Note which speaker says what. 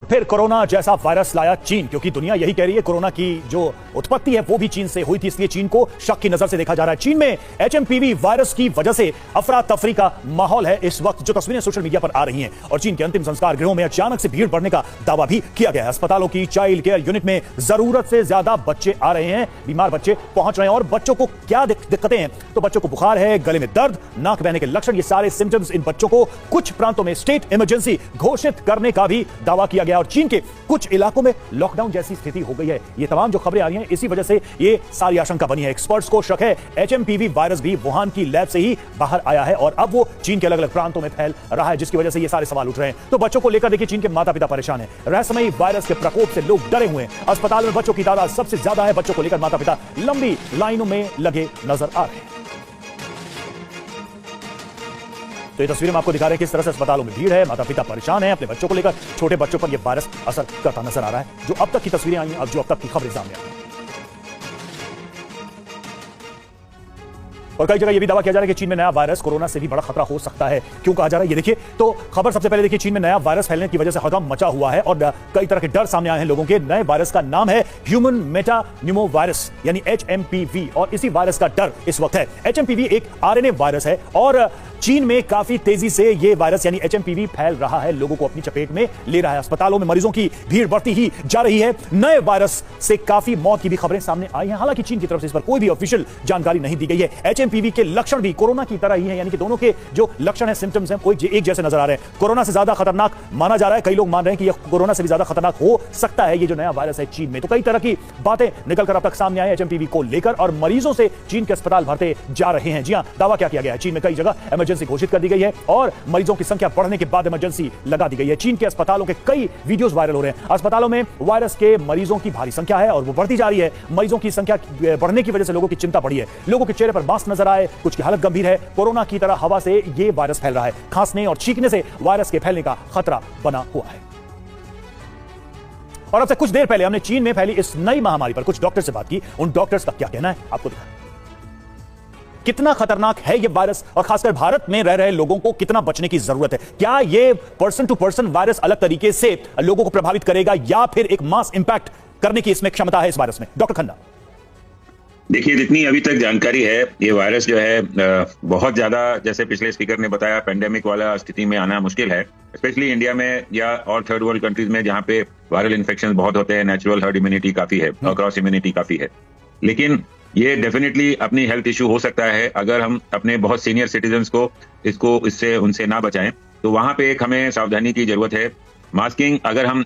Speaker 1: फिर कोरोना जैसा वायरस लाया चीन, क्योंकि दुनिया यही कह रही है कोरोना की जो उत्पत्ति है वो भी चीन से हुई थी, इसलिए चीन को शक की नजर से देखा जा रहा है। चीन में एचएमपीवी वायरस की वजह से अफरा तफरी का माहौल है इस वक्त, जो तस्वीरें सोशल मीडिया पर आ रही हैं। और चीन के अंतिम संस्कार गृहों में अचानक से भीड़ बढ़ने का दावा भी किया गया है। अस्पतालों की चाइल्ड केयर यूनिट में जरूरत से ज्यादा बच्चे आ रहे हैं, बीमार बच्चे पहुंच रहे हैं। और बच्चों को क्या दिक्कतें हैं, तो बच्चों को बुखार है, गले में दर्द, नाक बहने के लक्षण, ये सारे सिम्टम्स इन बच्चों को कुछ प्रांतों में स्टेट इमरजेंसी घोषित करने का भी दावा किया गया। और चीन के कुछ इलाकों में लॉकडाउन जैसी स्थिति हो गई है। ये तमाम जो खबरें आ रही हैं, इसी वजह से ये सारी आशंका बनी है। एक्सपर्ट्स को शक है एचएमपीवी वायरस भी वुहान की लैब से ही बाहर आया है और अब वो चीन के अलग अलग प्रांतों में फैल रहा है, जिसकी वजह से ये सारे सवाल उठ रहे हैं। तो बच्चों को लेकर देखिए चीन के माता पिता परेशान हैं। रहस्यमयी वायरस के प्रकोप से लोग डरे हुए हैं। अस्पताल में बच्चों की तादाद सबसे ज्यादा है। बच्चों को लेकर माता पिता लंबी लाइनों में लगे नजर आ रहे हैं। तो ये तस्वीरें हम आपको दिखा रहे हैं किस तरह से अस्पतालों में भीड़ है, माता पिता परेशान हैं अपने बच्चों को लेकर। छोटे बच्चों पर यह वायरस असर करता नजर आ रहा है। जो अब तक की तस्वीरें आई हैं, अब जो अब तक की खबरें सामने आई हैं। और कई जगह यह भी दावा किया जा रहा है कि चीन में नया वायरस कोरोना से भी बड़ा खतरा हो सकता है। क्यों कहा जा रहा है ये देखिए। तो खबर सबसे पहले देखिए, चीन में नया वायरस फैलने की वजह से हड़कंप मचा हुआ है और कई तरह के डर सामने आए हैं लोगों के। नए वायरस का नाम है ह्यूमन मेटान्यूमो वायरस यानी एचएमपीवी, और इसी वायरस का डर इस वक्त है। एचएमपीवी एक आरएनए वायरस है और चीन में काफी तेजी से यह वायरस यानी एचएमपीवी फैल रहा है, लोगों को अपनी चपेट में ले रहा है। अस्पतालों में मरीजों की भीड़ बढ़ती ही जा रही है। नए वायरस से काफी मौत की भी खबरें सामने आई हैं। हालांकि चीन की तरफ से इस पर कोई भी ऑफिशियल जानकारी नहीं दी गई है। एचएमपीवी के लक्षण भी कोरोना की तरह ही है, यानी कि दोनों के जो लक्षण है, सिम्टम्स हैं, वो एक जैसे नजर आ रहे हैं। कोरोना से ज्यादा खतरनाक माना जा रहा है। कई लोग मान रहे हैं कि यह कोरोना से भी ज्यादा खतरनाक हो सकता है ये जो नया वायरस है चीन में। तो कई तरह की बातें निकलकर अब तक सामने आई एचएमपीवी को लेकर और मरीजों से चीन के अस्पताल भरते जा रहे हैं। जी हां, दावा क्या किया गया है, चीन में कई जगह इमरजेंसी घोषित कर दी गई है और मरीजों की संख्या बढ़ने के बाद इमरजेंसी लगा दी गई है। चीन के अस्पतालों के कई वीडियोस वायरल हो रहे हैं। अस्पतालों में वायरस के मरीजों की भारी संख्या है और वो बढ़ती जा रही है। मरीजों की संख्या बढ़ने की वजह से लोगों की चिंता बढ़ी है। लोगों के चेहरे पर मास्क नजर आए, कुछ की हालत गंभीर है। कोरोना की तरह हवा से ये वायरस फैल रहा है। खांसने और छींकने से वायरस के फैलने का खतरा बना हुआ है। और अब से कुछ देर पहले हमने चीन में फैली इस नई महामारी पर कुछ डॉक्टर से बात की। उन डॉक्टर्स का क्या कहना है आपको दिखा। कितना खतरनाक है यह वायरस और खासकर भारत में रह रहे लोगों को कितना बचने की जरूरत है। क्या यह पर्सन टू पर्सन वायरस अलग तरीके से लोगों को प्रभावित करेगा या फिर एक मास इंपैक्ट करने की इसमें क्षमता है इस वायरस में? डॉक्टर खन्ना।
Speaker 2: देखिए, जितनी अभी तक जानकारी है, ये वायरस जो है बहुत ज्यादा, जैसे पिछले स्पीकर ने बताया, पेंडेमिक वाला स्थिति में आना मुश्किल है, स्पेशली इंडिया में या और थर्ड वर्ल्ड कंट्रीज में जहां पे वायरल इन्फेक्शन बहुत होते हैं। नेचुरल हर्ड इम्यूनिटी काफी है और क्रॉस इम्यूनिटी काफी है। लेकिन ये डेफिनेटली अपनी हेल्थ इशू हो सकता है अगर हम अपने बहुत सीनियर सिटीजन्स को इससे उनसे ना बचाएं। तो वहां पे एक हमें सावधानी की जरूरत है। मास्किंग अगर हम